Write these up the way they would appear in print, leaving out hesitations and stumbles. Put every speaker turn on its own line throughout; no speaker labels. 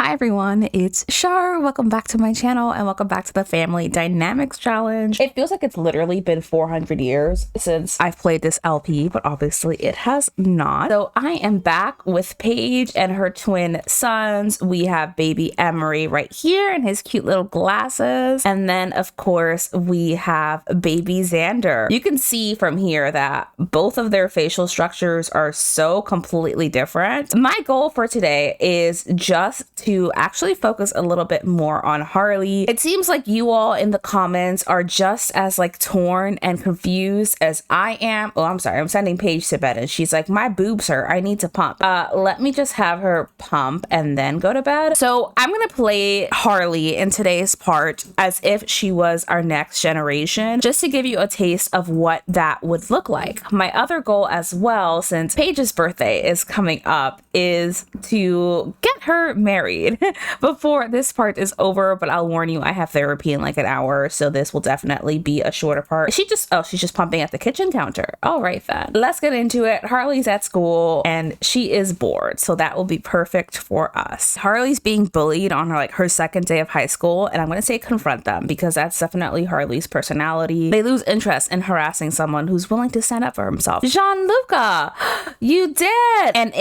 Hi everyone, it's Shar. Welcome back to my channel and welcome back to the Family Dynamics Challenge. It feels like it's literally been 400 years since I've played this LP, but obviously it has not. So I am back with Paige and her twin sons. We have baby Emery right here and his cute little glasses. And then of course we have baby Xander. You can see from here that both of their facial structures are so completely different. My goal for today is just to actually focus a little bit more on Harley. It seems like you all in the comments are just as like torn and confused as I am. Oh, I'm sorry, I'm sending Paige to bed and she's like, my boobs hurt, I need to pump. Let me just have her pump and then go to bed. So I'm gonna play Harley in today's part as if she was our next generation, just to give you a taste of what that would look like. My other goal as well, since Paige's birthday is coming up, is to get her married before this part is over, but I'll warn you, I have therapy in like an hour, so this will definitely be a shorter part. She's just pumping at the kitchen counter. All right then, let's get into it. Harley's at school and she is bored, so that will be perfect for us. Harley's being bullied on her second day of high school, and I'm gonna say confront them because that's definitely Harley's personality. They lose interest in harassing someone who's willing to stand up for himself. Gianluca, you did! An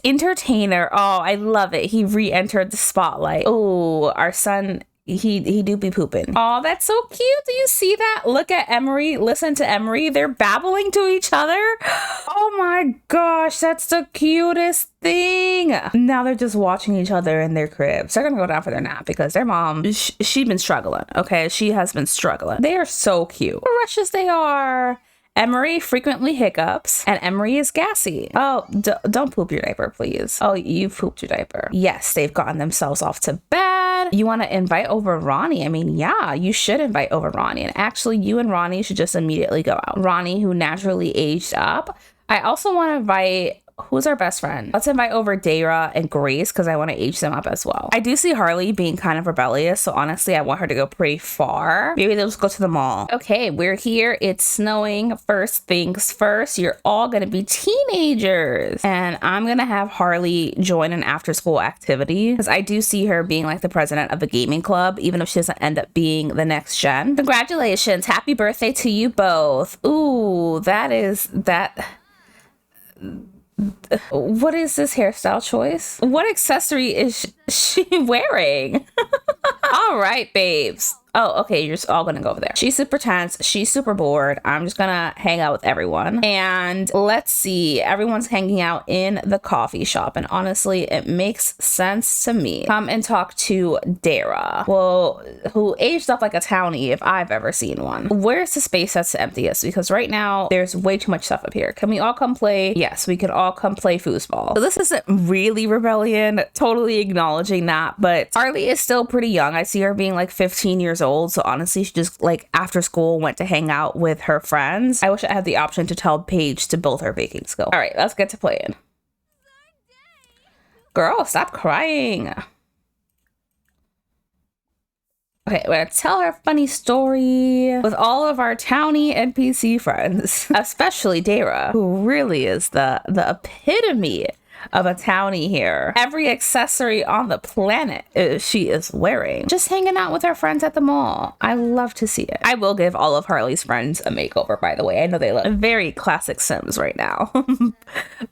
entertainer. Oh, I love it. He re-entered the spotlight. Oh, our son, he do be pooping. Oh, that's so cute. Do you see that? Look at Emery. Listen to Emery. They're babbling to each other. Oh my gosh, that's the cutest thing. Now they're just watching each other in their cribs. They're gonna go down for their nap because their mom, she's been struggling. Okay, she has been struggling. They are so cute. Precious they are. Emery frequently hiccups and Emery is gassy. Oh, don't poop your diaper, please. Oh, you've pooped your diaper. Yes, they've gotten themselves off to bed. You want to invite over Ronnie? I mean, yeah, you should invite over Ronnie. And actually, you and Ronnie should just immediately go out. Ronnie, who naturally aged up. I also want to invite... Who's our best friend? Let's invite over Dara and Grace because I want to age them up as well. I do see Harley being kind of rebellious, so honestly, I want her to go pretty far. Maybe they'll just go to the mall. Okay, we're here. It's snowing. First things first, you're all going to be teenagers. And I'm going to have Harley join an after-school activity because I do see her being like the president of the gaming club, even if she doesn't end up being the next gen. Congratulations. Happy birthday to you both. Ooh, what is this hairstyle choice? What accessory is she wearing? All right, babes. Oh, okay, you're just all gonna go over there. She's super tense. She's super bored. I'm just gonna hang out with everyone. And let's see, everyone's hanging out in the coffee shop. And honestly, it makes sense to me. Come and talk to Dara. Well, who aged up like a townie if I've ever seen one. Where's the space that's the emptiest? Because right now, there's way too much stuff up here. Can we all come play? Yes, we can all come play foosball. So this isn't really rebellion, totally acknowledging that, but Harley is still pretty young. I see her being like 15 years old, so honestly she just like after school went to hang out with her friends. I wish I had the option to tell Paige to build her baking skill. All right, let's get to playing. Girl, stop crying. Okay, we're gonna tell her a funny story with all of our townie NPC friends, especially Dara, who really is the epitome of a townie here. Every accessory on the planet she is wearing. Just hanging out with her friends at the mall. I love to see it. I will give all of Harley's friends a makeover, by the way. I know they look very classic Sims right now.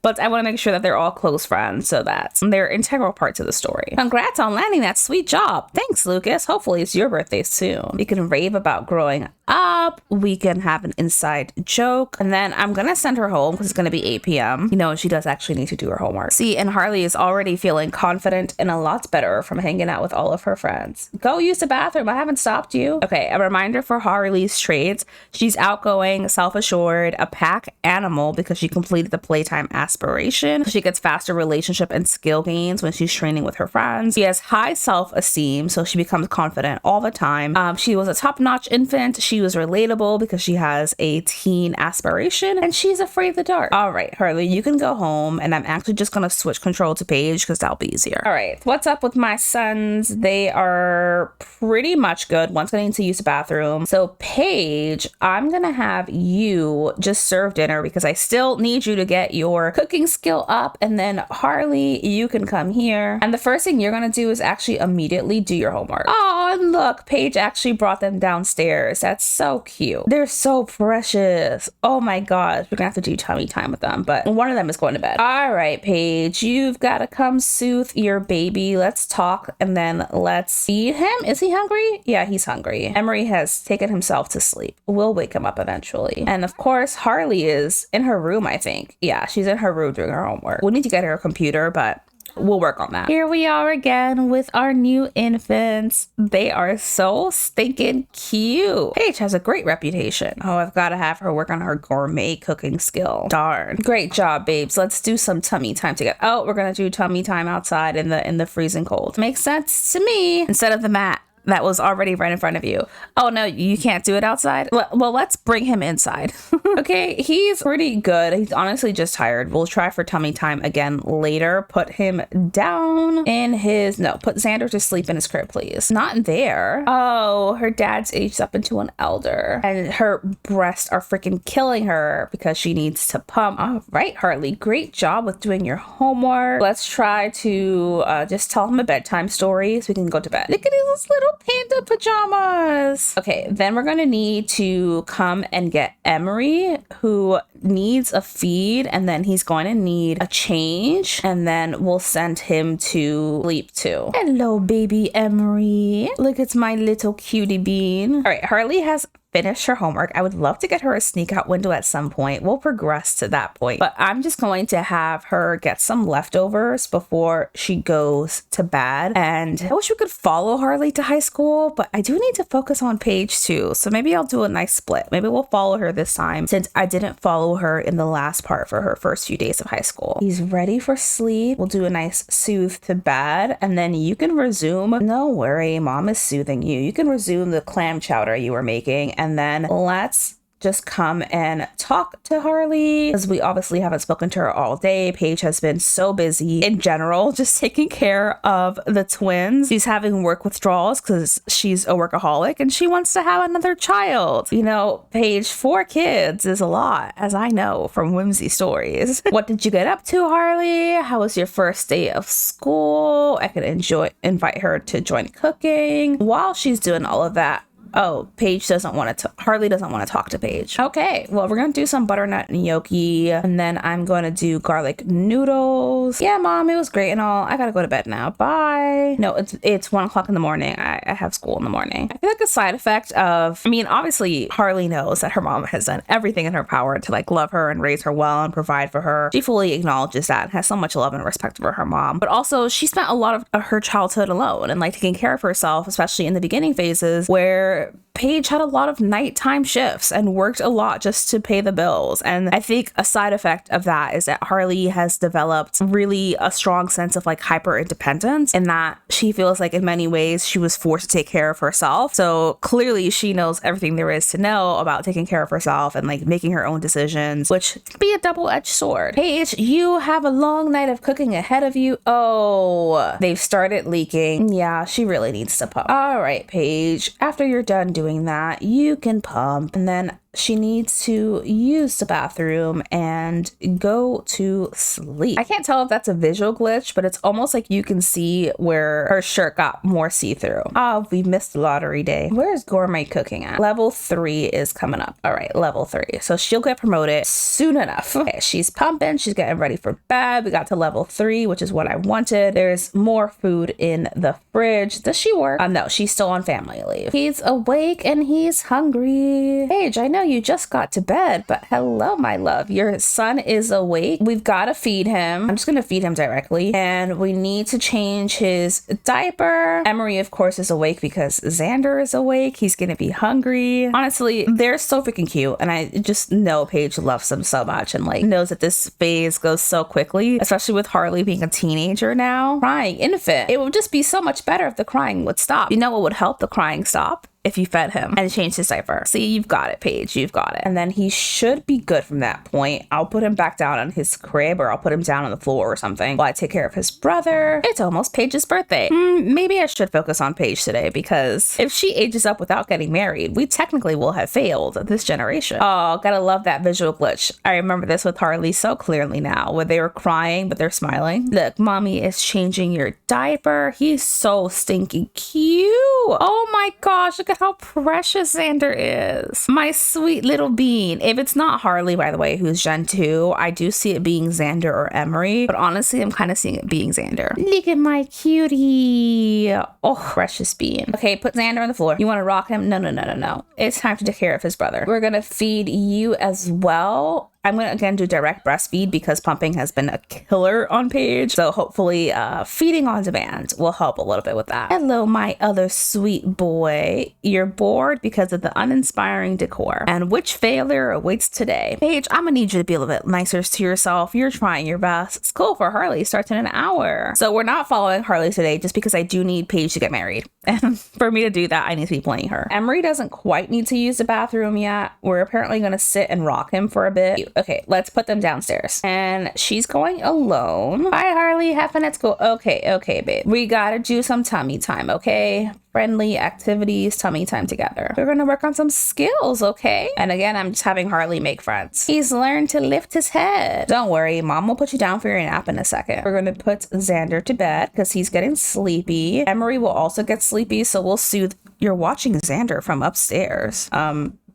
But I want to make sure that they're all close friends so that they're integral parts of the story. Congrats on landing that sweet job. Thanks, Lucas. Hopefully it's your birthday soon. We can rave about growing up. We can have an inside joke. And then I'm gonna send her home because it's gonna be 8 p.m. You know, she does actually need to do her homework. See, and Harley is already feeling confident and a lot better from hanging out with all of her friends. Go use the bathroom. I haven't stopped you. Okay, a reminder for Harley's traits. She's outgoing, self-assured, a pack animal because she completed the playtime aspiration. She gets faster relationship and skill gains when she's training with her friends. She has high self-esteem, so she becomes confident all the time. She was a top-notch infant. She was relatable relatable because she has a teen aspiration and she's afraid of the dark. All right, Harley, you can go home, and I'm actually just gonna switch control to Paige because that'll be easier. All right, what's up with my sons? They are pretty much good. One's gonna need to use the bathroom. So Paige, I'm gonna have you just serve dinner because I still need you to get your cooking skill up. And then Harley, you can come here. And the first thing you're gonna do is actually immediately do your homework. Oh, and look, Paige actually brought them downstairs. That's so cute. They're so precious. Oh my gosh, we're gonna have to do tummy time with them, but one of them is going to bed. All right, Paige, you've got to come soothe your baby. Let's talk and then let's feed him. Is he hungry? Yeah, he's hungry. Emery has taken himself to sleep. We'll wake him up eventually. And of course, Harley is in her room, I think. Yeah, she's in her room doing her homework. We need to get her a computer, but we'll work on that. Here we are again with our new infants. They are so stinking cute. Paige has a great reputation. Oh, I've got to have her work on her gourmet cooking skill. Darn. Great job, babes. Let's do some tummy time together. Oh, we're gonna do tummy time outside in the freezing cold. Makes sense to me. Instead of the mat that was already right in front of you. Oh no, you can't do it outside? Well, let's bring him inside. Okay, he's pretty good. He's honestly just tired. We'll try for tummy time again later. Put him down in his, no, put Xander to sleep in his crib, please. Not there. Oh, her dad's aged up into an elder and her breasts are freaking killing her because she needs to pump. All right, Harley, great job with doing your homework. Let's try to just tell him a bedtime story so we can go to bed. Look at his little panda pajamas. Okay, then we're gonna need to come and get Emery, who needs a feed, and then he's going to need a change, and then we'll send him to sleep too. Hello, baby Emery. Look, it's my little cutie bean. All right, Harley has finished her homework. I would love to get her a sneak out window at some point. We'll progress to that point, but I'm just going to have her get some leftovers before she goes to bed. And I wish we could follow Harley to high school, but I do need to focus on Paige too. So maybe I'll do a nice split. Maybe we'll follow her this time since I didn't follow her in the last part for her first few days of high school. He's ready for sleep. We'll do a nice soothe to bed, and then you can resume. No worry, mom is soothing you. You can resume the clam chowder you were making, and then let's just come and talk to Harley because we obviously haven't spoken to her all day. Paige has been so busy in general, just taking care of the twins. She's having work withdrawals because she's a workaholic and she wants to have another child. You know, Paige, 4 kids is a lot, as I know from Whimsy Stories. What did you get up to, Harley? How was your first day of school? I could invite her to join cooking. While she's doing all of that, oh, Paige doesn't want to, Harley doesn't want to talk to Paige. Okay, well, we're going to do some butternut gnocchi, and then I'm going to do garlic noodles. Yeah, mom, it was great and all. I got to go to bed now. Bye. No, it's 1 o'clock in the morning. I have school in the morning. I feel like a side effect of, I mean, obviously Harley knows that her mom has done everything in her power to like love her and raise her well and provide for her. She fully acknowledges that and has so much love and respect for her mom, but also she spent a lot of her childhood alone and like taking care of herself, especially in the beginning phases where Paige had a lot of nighttime shifts and worked a lot just to pay the bills. And I think a side effect of that is that Harley has developed really a strong sense of like hyper independence, and that she feels like in many ways she was forced to take care of herself. So clearly she knows everything there is to know about taking care of herself and like making her own decisions, which can be a double-edged sword. Paige, you have a long night of cooking ahead of you. Oh, they've started leaking. Yeah, she really needs to pump. All right, Paige, after you're done doing that, you can pump, and then she needs to use the bathroom and go to sleep. I can't tell if that's a visual glitch, but it's almost like you can see where her shirt got more see-through. Oh, we missed lottery day. Where's gourmet cooking at? Level 3 is coming up. All right, level 3. So she'll get promoted soon enough. Okay, she's pumping. She's getting ready for bed. We got to level 3, which is what I wanted. There's more food in the fridge. Does she work? No, she's still on family leave. He's awake and he's hungry. Paige, I know you just got to bed, but hello, my love. Your son is awake. We've got to feed him. I'm just going to feed him directly, and we need to change his diaper. Emery, of course, is awake because Xander is awake. He's going to be hungry. Honestly, they're so freaking cute, and I just know Paige loves them so much and like knows that this phase goes so quickly, especially with Harley being a teenager now. Crying infant. It would just be so much better if the crying would stop. You know what would help the crying stop? if you fed him and changed his diaper. See, you've got it, Paige. You've got it. And then he should be good from that point. I'll put him back down on his crib, or I'll put him down on the floor or something while I take care of his brother. It's almost Paige's birthday. Maybe I should focus on Paige today, because if she ages up without getting married, we technically will have failed this generation. Oh, gotta love that visual glitch. I remember this with Harley so clearly now, where they were crying, but they're smiling. Look, mommy is changing your diaper. He's so stinky cute. Oh my gosh, look at how precious Xander is. My sweet little bean. If it's not Harley, by the way, who's Gen 2, I do see it being Xander or Emery, but honestly, I'm kind of seeing it being Xander. Look at my cutie. Oh, precious bean. Okay, put Xander on the floor. You want to rock him? No. It's time to take care of his brother. We're gonna feed you as well. I'm going to again do direct breastfeed because pumping has been a killer on Paige. So hopefully feeding on demand will help a little bit with that. Hello, my other sweet boy. You're bored because of the uninspiring decor. And which failure awaits today? Paige, I'm going to need you to be a little bit nicer to yourself. You're trying your best. School for Harley starts in an hour. So we're not following Harley today just because I do need Paige to get married. And for me to do that, I need to be playing her. Emery doesn't quite need to use the bathroom yet. We're apparently going to sit and rock him for a bit. Okay, let's put them downstairs. And she's going alone. Bye, Harley. Have fun at school. Okay, babe. We gotta do some tummy time, okay? Friendly activities, tummy time together. We're gonna work on some skills, okay? And again, I'm just having Harley make friends. He's learned to lift his head. Don't worry, mom will put you down for your nap in a second. We're gonna put Xander to bed because he's getting sleepy. Emery will also get sleepy, so we'll soothe. You're watching Xander from upstairs.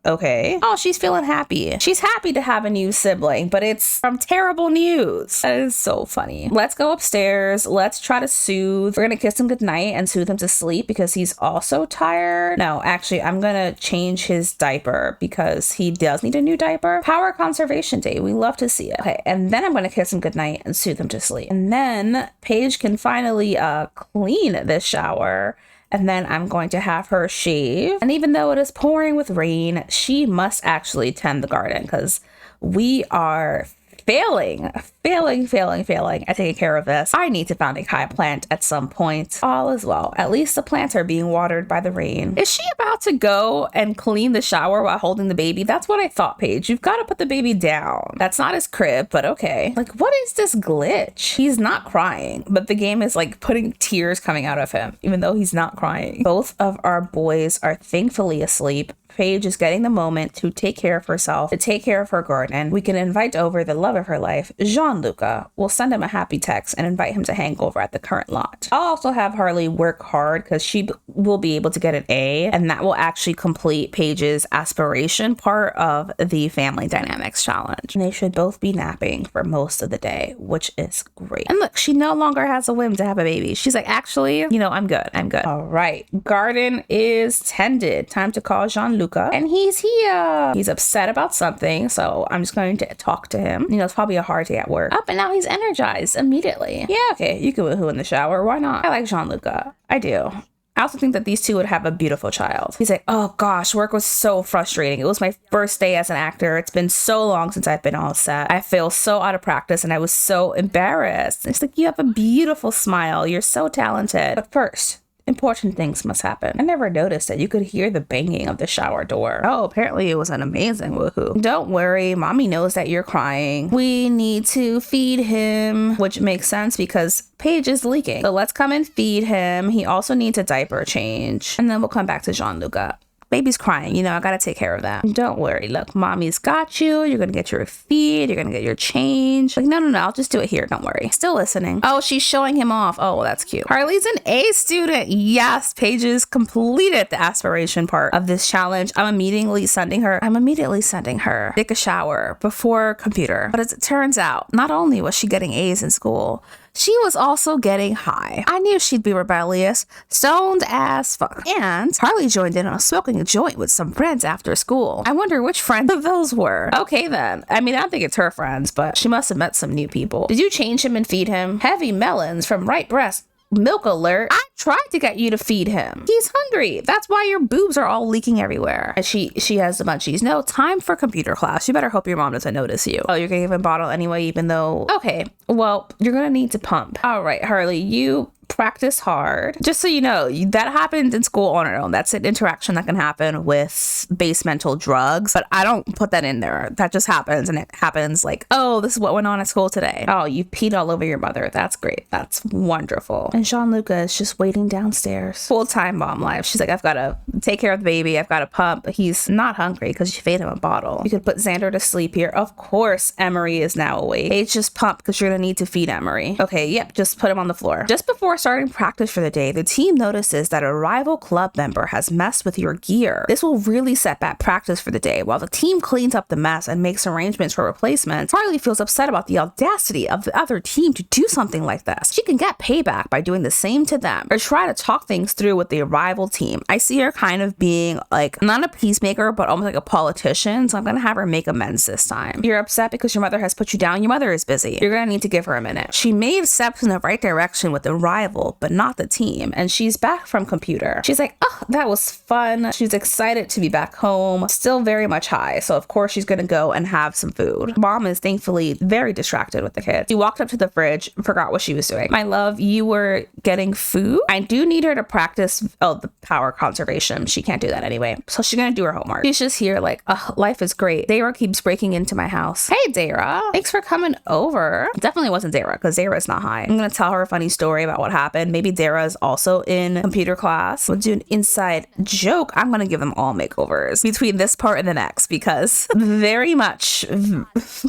Okay. Oh, she's feeling happy. She's happy to have a new sibling, but it's from terrible news. That is so funny. Let's go upstairs. Let's try to soothe. We're gonna kiss him goodnight and soothe him to sleep because he's also tired. No, actually, I'm gonna change his diaper because he does need a new diaper. Power conservation day. We love to see it. Okay, and then I'm gonna kiss him goodnight and soothe him to sleep. And then Paige can finally clean this shower. And then I'm going to have her shave. And even though it is pouring with rain, she must actually tend the garden because we are failing at taking care of this. I need to find a cowplant at some point. All is well. At least the plants are being watered by the rain. Is she about to go and clean the shower while holding the baby? That's what I thought, Paige. You've got to put the baby down. That's not his crib, but okay. Like, what is this glitch? He's not crying, but the game is like putting tears coming out of him, even though he's not crying. Both of our boys are thankfully asleep. Paige is getting the moment to take care of herself, to take care of her garden. We can invite over the love of her life, Jean-Luca. We'll send him a happy text and invite him to hang over at the current lot. I'll also have Harley work hard because she will be able to get an A, and that will actually complete Paige's aspiration part of the family dynamics challenge. And they should both be napping for most of the day, which is great. And look, she no longer has a whim to have a baby. She's like, actually, you know, I'm good. All right, garden is tended. Time to call Jean-Luca. And he's here. He's upset about something, so I'm just going to talk to him. You know, it's probably a hard day at work. Up and now he's energized immediately. Yeah, okay, you can woohoo in the shower. Why not? I like Jean-Luca. I do. I also think that these two would have a beautiful child. He's like, oh gosh, work was so frustrating. It was my first day as an actor. It's been so long since I've been on set. I feel so out of practice and I was so embarrassed. It's like, you have a beautiful smile. You're so talented. But first, important things must happen. I never noticed that you could hear the banging of the shower door. Oh, apparently it was an amazing woohoo. Don't worry, mommy knows that you're crying. We need to feed him, which makes sense because Paige is leaking. So let's come and feed him. He also needs a diaper change. And then we'll come back to Jean-Luca. Baby's crying, you know, I gotta take care of that. Don't worry, look, mommy's got you. You're gonna get your feed, you're gonna get your change. Like, no, I'll just do it here, don't worry. Still listening. Oh, she's showing him off. Oh, well, that's cute. Harley's an A student. Yes, Paige's completed the aspiration part of this challenge. I'm immediately sending her take a shower before computer. But as it turns out, not only was she getting A's in school, she was also getting high. I knew she'd be rebellious, stoned as fuck. And Harley joined in on smoking a joint with some friends after school. I wonder which friends those were. Okay then. I mean, I don't think it's her friends, but she must have met some new people. Did you change him and feed him? Heavy melons from right breast. Milk alert. I tried to get you to feed him. He's hungry. That's why your boobs are all leaking everywhere. And she has the munchies. No, time for computer class. You better hope your mom doesn't notice you. Oh, you're gonna give him a bottle anyway, even though... Okay, well, you're gonna need to pump. All right, Harley, you practice hard. Just so you know, that happens in school on its own. That's an interaction that can happen with base mental drugs, but I don't put that in there. That just happens, and it happens like, oh, this is what went on at school today. Oh, you peed all over your mother. That's great. That's wonderful. And Jean-Luca is just waiting downstairs. Full-time mom life. She's like, I've got to take care of the baby. I've got to pump. He's not hungry because she fed him a bottle. You could put Xander to sleep here. Of course, Emery is now awake. Paige, just pump because you're going to need to feed Emery. Okay, yep, just put him on the floor. Just before starting practice for the day, the team notices that a rival club member has messed with your gear. This will really set back practice for the day. While the team cleans up the mess and makes arrangements for replacements, Harley feels upset about the audacity of the other team to do something like this. She can get payback by doing the same to them or try to talk things through with the rival team. I see her kind of being like, not a peacemaker, but almost like a politician, so I'm gonna have her make amends this time. You're upset because your mother has put you down. Your mother is busy. You're gonna need to give her a minute. She made steps in the right direction with the rival, but not the team, and she's back from computer. She's like, oh, that was fun. She's excited to be back home, still very much high, so of course she's gonna go and have some food. Mom is thankfully very distracted with the kids. She walked up to the fridge, forgot what she was doing. My love, you were getting food? I do need her to practice the power conservation. She can't do that anyway, so she's gonna do her homework. She's just here like, oh, life is great. Dara keeps breaking into my house. Hey Dara, thanks for coming over. Definitely wasn't Dara because Dara is not high. I'm gonna tell her a funny story about what happened. Maybe Dara is also in computer class. We'll do an inside joke. I'm gonna give them all makeovers between this part and the next because very much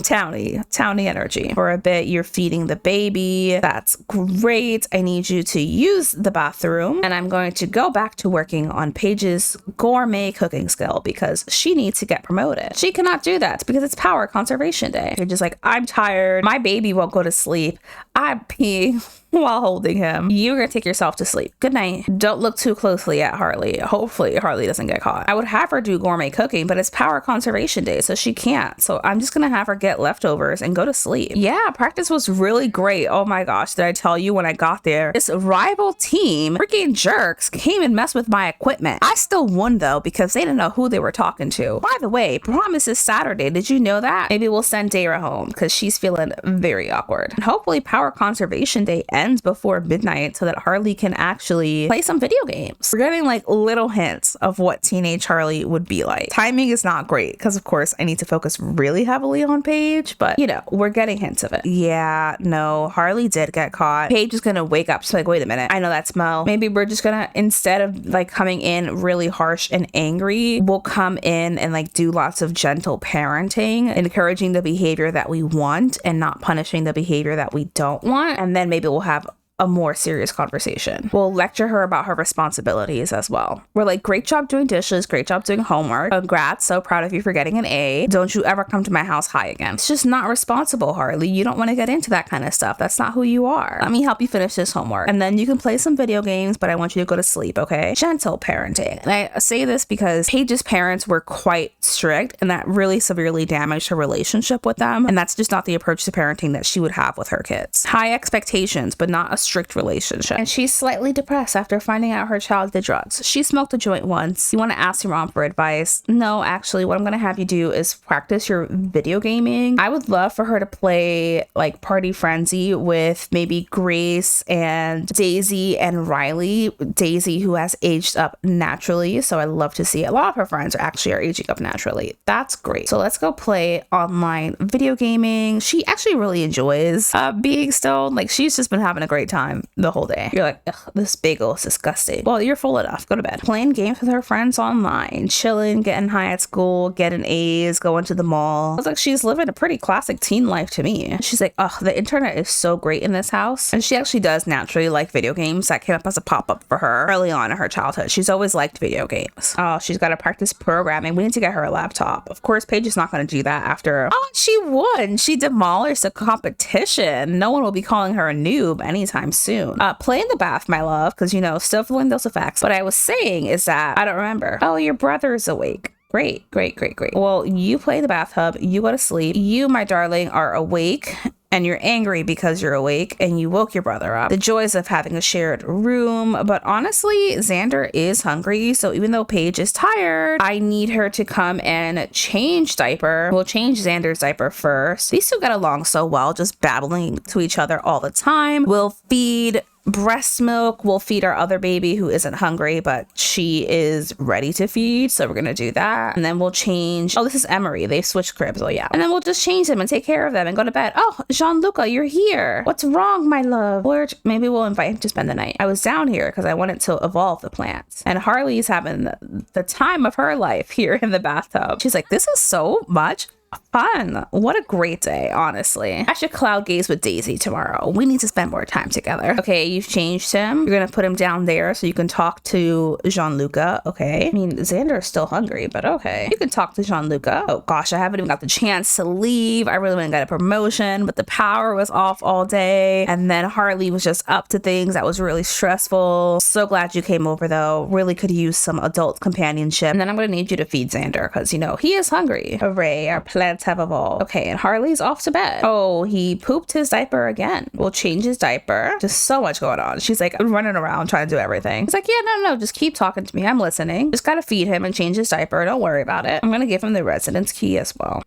towny energy. For a bit, you're feeding the baby. That's great. I need you to use the bathroom, and I'm going to go back to working on Paige's gourmet cooking skill because she needs to get promoted. She cannot do that because it's power conservation day. You're just like, I'm tired. My baby won't go to sleep. I pee while holding him. You're gonna take yourself to sleep. Good night. Don't look too closely at Harley. Hopefully Harley doesn't get caught. I would have her do gourmet cooking, but it's power conservation day, so she can't. So I'm just gonna have her get leftovers and go to sleep. Yeah, practice was really great. Oh my gosh, did I tell you when I got there? This rival team, freaking jerks, came and messed with my equipment. I still won though because they didn't know who they were talking to. By the way, prom is this Saturday. Did you know that? Maybe we'll send Dara home because she's feeling very awkward. And hopefully power conservation day ends before midnight so that Harley can actually play some video games. We're getting like little hints of what teenage Harley would be like. Timing is not great because of course I need to focus really heavily on Paige, but you know, we're getting hints of it. Yeah, no, Harley did get caught. Paige is gonna wake up. She's like, wait a minute, I know that smell. Maybe we're just gonna, instead of like coming in really harsh and angry, we'll come in and like do lots of gentle parenting, encouraging the behavior that we want and not punishing the behavior that we don't want. And then maybe we'll have a more serious conversation. We'll lecture her about her responsibilities as well. We're like, great job doing dishes, great job doing homework. Congrats, so proud of you for getting an A. Don't you ever come to my house high again. It's just not responsible, Harley. You don't want to get into that kind of stuff. That's not who you are. Let me help you finish this homework. And then you can play some video games, but I want you to go to sleep, okay? Gentle parenting. And I say this because Paige's parents were quite strict and that really severely damaged her relationship with them. And that's just not the approach to parenting that she would have with her kids. High expectations, but not a strict relationship. And she's slightly depressed after finding out her child did drugs. She smoked a joint once. You want to ask your mom for advice? No, actually, what I'm going to have you do is practice your video gaming. I would love for her to play like Party Frenzy with maybe Grace and Daisy and Riley. Daisy, who has aged up naturally, so I love to see a lot of her friends are aging up naturally. That's great. So let's go play online video gaming. She actually really enjoys being stoned. Like, she's just been having a great time the whole day. You're like, ugh, this bagel is disgusting. Well, you're full enough. Go to bed. Playing games with her friends online, chilling, getting high at school, getting A's, going to the mall. It's like she's living a pretty classic teen life to me. She's like, oh, the internet is so great in this house. And she actually does naturally like video games. That came up as a pop-up for her early on in her childhood. She's always liked video games. Oh, she's got to practice programming. We need to get her a laptop. Of course, Paige is not going to do that after. Oh, she won. She demolished the competition. No one will be calling her a noob anytime soon. Play in the bath, my love, because, you know, still feeling those effects. What I was saying is that I don't remember. Oh, your brother's awake. Great, great, great, great. Well, you play in the bathtub, you go to sleep. You, my darling, are awake and you're angry because you're awake and you woke your brother up. The joys of having a shared room. But honestly, Xander is hungry. So even though Paige is tired, I need her to come and change diaper. We'll change Xander's diaper first. These two get along so well, just babbling to each other all the time. We'll feed breast milk. We'll feed our other baby who isn't hungry, but she is ready to feed. So we're going to do that. And then we'll change. Oh, this is Emery. They've switched cribs. Oh, yeah. And then we'll just change them and take care of them and go to bed. Oh, Jean-Luca, you're here. What's wrong, my love? Maybe we'll invite him to spend the night. I was down here because I wanted to evolve the plants. And Harley's having the time of her life here in the bathtub. She's like, this is so much fun. What a great day, honestly. I should cloud gaze with Daisy tomorrow. We need to spend more time together. Okay, you've changed him. You're gonna put him down there so you can talk to Jean-Luca. Okay. I mean, Xander is still hungry, but okay. You can talk to Jean-Luca. Oh gosh, I haven't even got the chance to leave. I really went and got a promotion, but the power was off all day. And then Harley was just up to things that was really stressful. So glad you came over though. Really could use some adult companionship. And then I'm gonna need you to feed Xander because, you know, he is hungry. Hooray, our plants have evolved. Okay, and Harley's off to bed. Oh, he pooped his diaper again. We'll change his diaper. Just so much going on. She's like, I'm running around trying to do everything. He's like, yeah, no, just keep talking to me. I'm listening. Just gotta feed him and change his diaper. Don't worry about it. I'm gonna give him the residence key as well.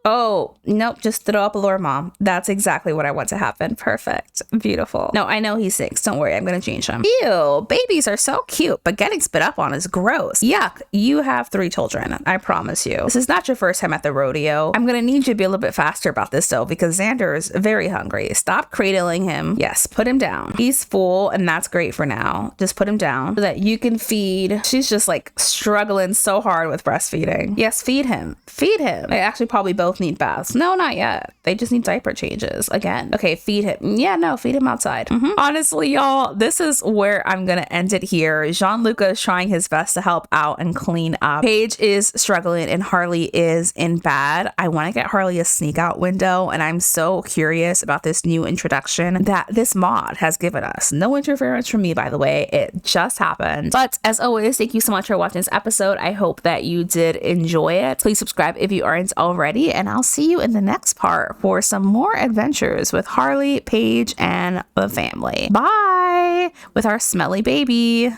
Oh, nope, just throw up a lure, Mom. That's exactly what I want to happen. Perfect. Beautiful. No, I know he sinks. Don't worry, I'm gonna change him. Ew, babies are so cute, but getting spit up on is gross. Yuck, you have 3 children. I promise you. This is not your first time at the rodeo. I'm gonna need you to be a little bit faster about this though, because Xander is very hungry. Stop cradling him. Yes, put him down. He's full and that's great for now. Just put him down so that you can feed. She's just like struggling so hard with breastfeeding. Yes, feed him. Feed him. They actually probably both need baths. No, not yet. They just need diaper changes again. Okay, feed him. Yeah, no, feed him outside. Honestly, y'all, this is where I'm gonna end it here. Jean-Luca is trying his best to help out and clean up. Paige is struggling and Harley is in bed. I want to get Harley a sneak out window, and I'm so curious about this new introduction that this mod has given us. No interference from me, by the way. It just happened. But as always, thank you so much for watching this episode. I hope that you did enjoy it. Please subscribe if you aren't already, and I'll see you in the next part for some more adventures with Harley, Paige, and the family. Bye! With our smelly baby.